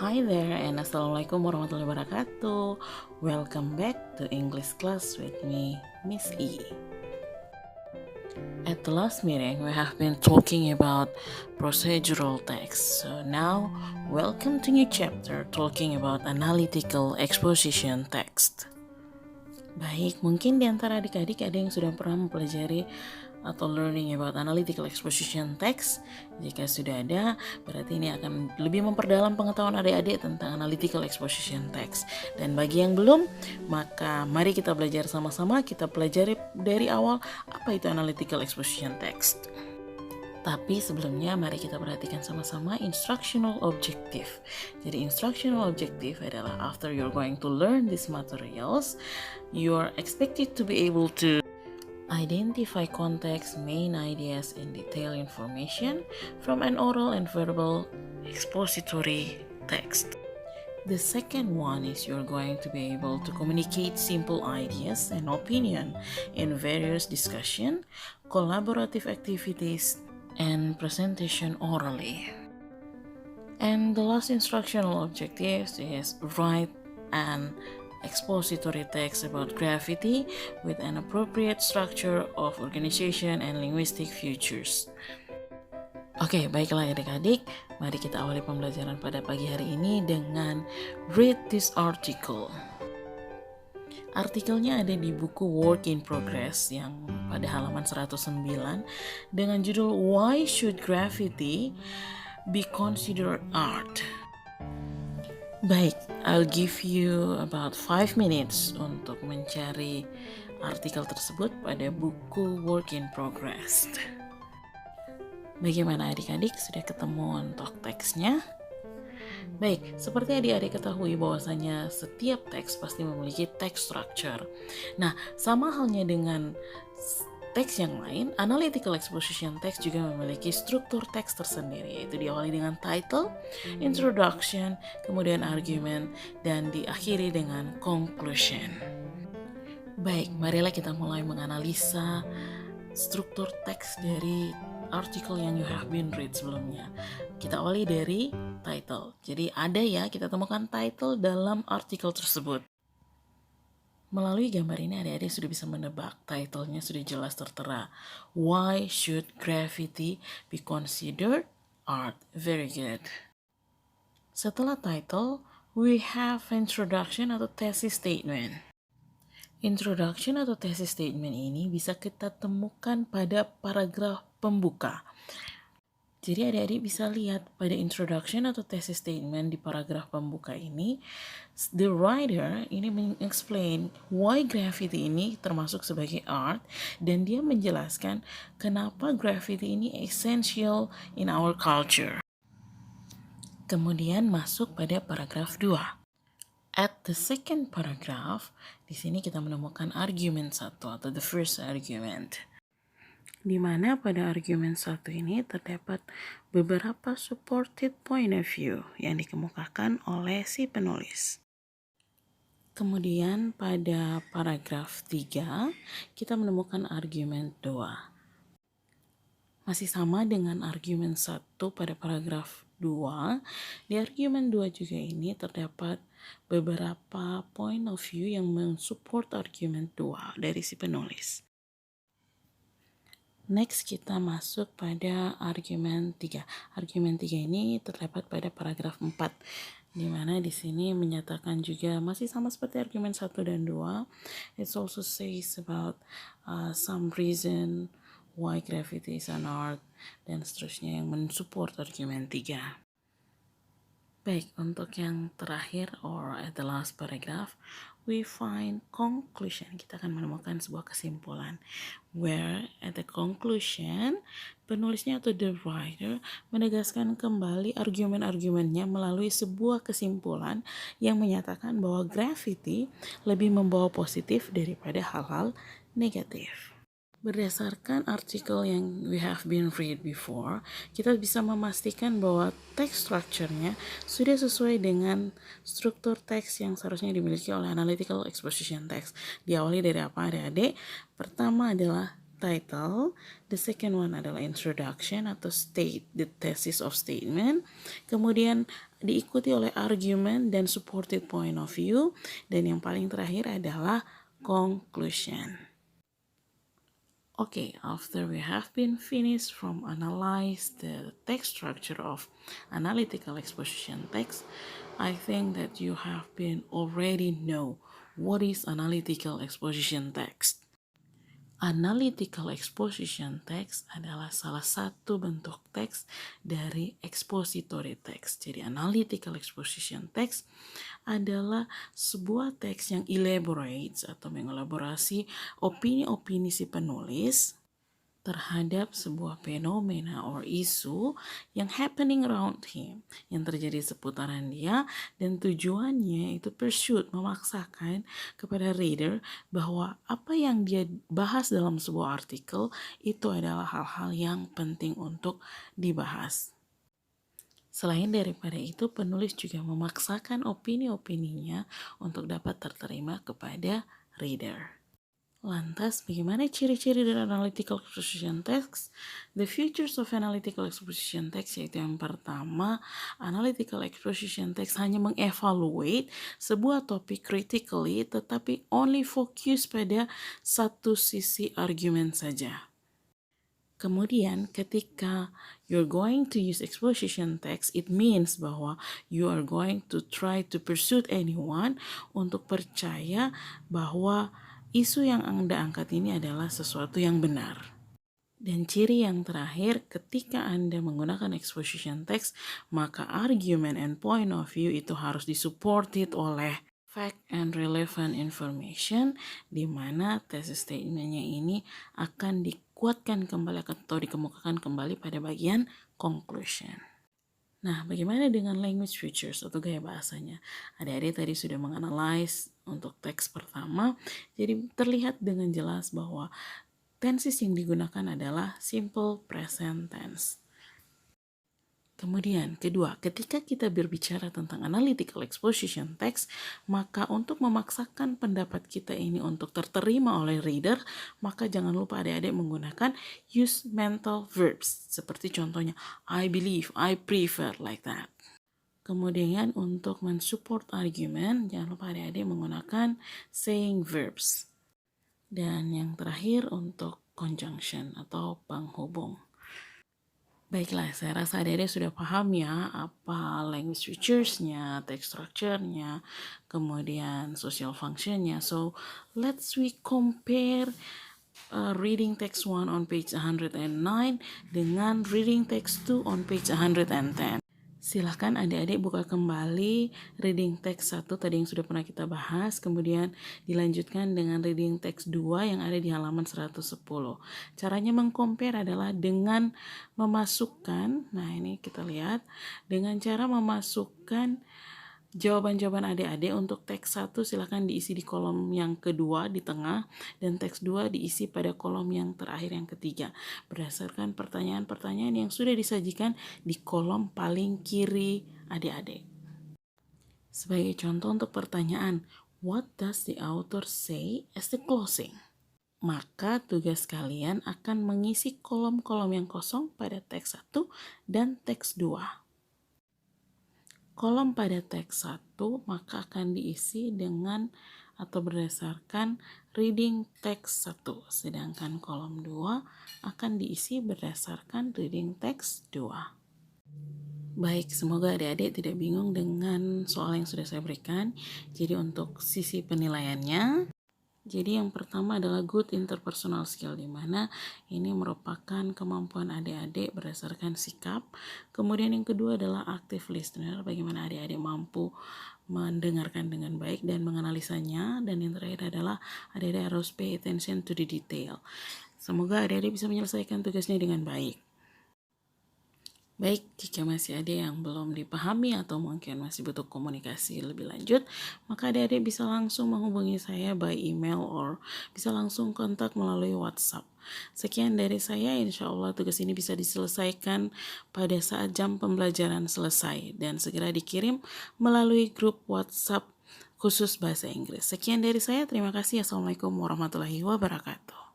Hi there and Assalamualaikum warahmatullahi wabarakatuh. Welcome back to English class with me, Miss E. At the last meeting, we have been talking about procedural text. So now, welcome to new chapter talking about analytical exposition text. Baik, mungkin di antara adik-adik ada yang sudah pernah mempelajari atau learning about analytical exposition text. Jika sudah ada, berarti ini akan lebih memperdalam pengetahuan adik-adik tentang analytical exposition text. Dan bagi yang belum, maka mari kita belajar sama-sama. Kita pelajari dari awal apa itu analytical exposition text. Tapi sebelumnya mari kita perhatikan sama-sama instructional objective. Jadi instructional objective adalah after you're going to learn these materials, you're expected to be able to identify context, main ideas, and detailed information from an oral and verbal expository text. The second one is you're going to be able to communicate simple ideas and opinion in various discussion, collaborative activities, and presentation orally. And the last instructional objective is write an expository text about gravity with an appropriate structure of organization and linguistic features. Oke, baiklah adik-adik, mari kita awali pembelajaran pada pagi hari ini dengan read this article. Artikelnya ada di buku Work in Progress yang pada halaman 109 dengan judul Why Should Graffiti Be Considered Art? Baik, I'll give you about 5 minutes untuk mencari artikel tersebut pada buku Work in Progress. Bagaimana adik-adik, sudah ketemu untuk teksnya? Baik, seperti adik-adik ketahui bahwasanya setiap teks pasti memiliki text structure. Nah, sama halnya dengan teks yang lain, analytical exposition text juga memiliki struktur teks tersendiri, yaitu diawali dengan title, introduction, kemudian argument, dan diakhiri dengan conclusion. Baik, marilah kita mulai menganalisa struktur teks dari artikel yang you have been read sebelumnya. Kita awali dari title. Jadi ada ya, kita temukan title dalam artikel tersebut. Melalui gambar ini adik-adik sudah bisa menebak, titlenya sudah jelas tertera. Why should graffiti be considered art? Very good. Setelah title, we have introduction atau thesis statement. Introduction atau thesis statement ini bisa kita temukan pada paragraf pembuka. Jadi adik-adik bisa lihat pada introduction atau thesis statement di paragraf pembuka ini, the writer ini mengexplain why graffiti ini termasuk sebagai art, dan dia menjelaskan kenapa graffiti ini essential in our culture. Kemudian masuk pada paragraf 2. At the second paragraph, di sini kita menemukan argument 1 atau the first argument. Di mana pada argumen 1 ini terdapat beberapa supported point of view yang dikemukakan oleh si penulis. Kemudian pada paragraf 3 kita menemukan argumen 2. Masih sama dengan argumen 1 pada paragraf 2, di argumen 2 juga ini terdapat beberapa point of view yang mensupport argumen 2 dari si penulis. Next kita masuk pada argumen 3. Argumen 3 ini terdapat pada paragraf 4, di mana di sini menyatakan juga masih sama seperti argumen 1 dan 2. It also says about some reason why graffiti is an art dan seterusnya yang mensupport argumen 3. Baik, untuk yang terakhir or at the last paragraph, we find conclusion. Kita akan menemukan sebuah kesimpulan. Where at the conclusion, penulisnya atau the writer menegaskan kembali argumen-argumennya melalui sebuah kesimpulan yang menyatakan bahwa graffiti lebih membawa positif daripada hal-hal negatif. Berdasarkan artikel yang we have been read before, kita bisa memastikan bahwa text structure-nya sudah sesuai dengan struktur teks yang seharusnya dimiliki oleh analytical exposition text. Diawali dari apa adik-adik? Pertama adalah title, the second one adalah introduction atau state, the thesis of statement, kemudian diikuti oleh argument dan supported point of view, dan yang paling terakhir adalah conclusion. Okay, after we have been finished from analyze the text structure of analytical exposition text, I think that you have been already know what is analytical exposition text. Analytical exposition text adalah salah satu bentuk teks dari expository text. Jadi analytical exposition text adalah sebuah teks yang elaborates atau mengelaborasi opini-opini si penulis terhadap sebuah fenomena or isu yang happening around him, yang terjadi seputaran dia, dan tujuannya itu pursuit, memaksakan kepada reader bahwa apa yang dia bahas dalam sebuah artikel itu adalah hal-hal yang penting untuk dibahas. Selain daripada itu, penulis juga memaksakan opini-opininya untuk dapat terterima kepada reader. Lantas, bagaimana ciri-ciri dari analytical exposition text? The features of analytical exposition text yaitu yang pertama, analytical exposition text hanya mengevaluate sebuah topik critically, tetapi only fokus pada satu sisi argumen saja. Kemudian ketika you're going to use exposition text, it means bahwa you are going to try to persuade anyone untuk percaya bahwa isu yang Anda angkat ini adalah sesuatu yang benar. Dan ciri yang terakhir, ketika Anda menggunakan exposition text, maka argument and point of view itu harus disupported oleh fact and relevant information, di mana thesis statement-nya ini akan dikuatkan kembali atau dikemukakan kembali pada bagian conclusion. Nah, bagaimana dengan language features atau gaya bahasanya? Adik-adik tadi sudah menganalisis untuk teks pertama, jadi terlihat dengan jelas bahwa tenses yang digunakan adalah simple present tense. Kemudian, kedua, ketika kita berbicara tentang analytical exposition text, maka untuk memaksakan pendapat kita ini untuk terterima oleh reader, maka jangan lupa adik-adik menggunakan use mental verbs. Seperti contohnya, I believe, I prefer, like that. Kemudian untuk mensupport argument, jangan lupa adik-adik menggunakan saying verbs. Dan yang terakhir untuk conjunction atau penghubung. Baiklah, saya rasa adik-adik sudah paham ya apa language features-nya, text structure-nya, kemudian social function-nya. So, let's we compare reading text 1 on page 109 dengan reading text 2 on page 110. Silahkan adik-adik buka kembali reading text 1 tadi yang sudah pernah kita bahas, kemudian dilanjutkan dengan reading text 2 yang ada di halaman 110. Caranya mengcompare adalah dengan memasukkan, nah ini kita lihat, dengan cara memasukkan jawaban-jawaban adik-adik. Untuk teks 1 silahkan diisi di kolom yang kedua di tengah, dan teks 2 diisi pada kolom yang terakhir yang ketiga berdasarkan pertanyaan-pertanyaan yang sudah disajikan di kolom paling kiri adik-adik. Sebagai contoh untuk pertanyaan, what does the author say as the closing? Maka tugas kalian akan mengisi kolom-kolom yang kosong pada teks 1 dan teks 2. Kolom pada teks 1 maka akan diisi dengan atau berdasarkan reading text 1, sedangkan kolom 2 akan diisi berdasarkan reading text 2. Baik, semoga adik-adik tidak bingung dengan soal yang sudah saya berikan. Jadi untuk sisi penilaiannya, jadi yang pertama adalah good interpersonal skill, di mana ini merupakan kemampuan adik-adik berdasarkan sikap. Kemudian yang kedua adalah active listener, bagaimana adik-adik mampu mendengarkan dengan baik dan menganalisanya. Dan yang terakhir adalah adik-adik harus pay attention to the detail. Semoga adik-adik bisa menyelesaikan tugasnya dengan baik. Baik, jika masih ada yang belum dipahami atau mungkin masih butuh komunikasi lebih lanjut, maka adik-adik bisa langsung menghubungi saya by email or bisa langsung kontak melalui WhatsApp. Sekian dari saya, insya Allah tugas ini bisa diselesaikan pada saat jam pembelajaran selesai dan segera dikirim melalui grup WhatsApp khusus bahasa Inggris. Sekian dari saya, terima kasih. Assalamualaikum warahmatullahi wabarakatuh.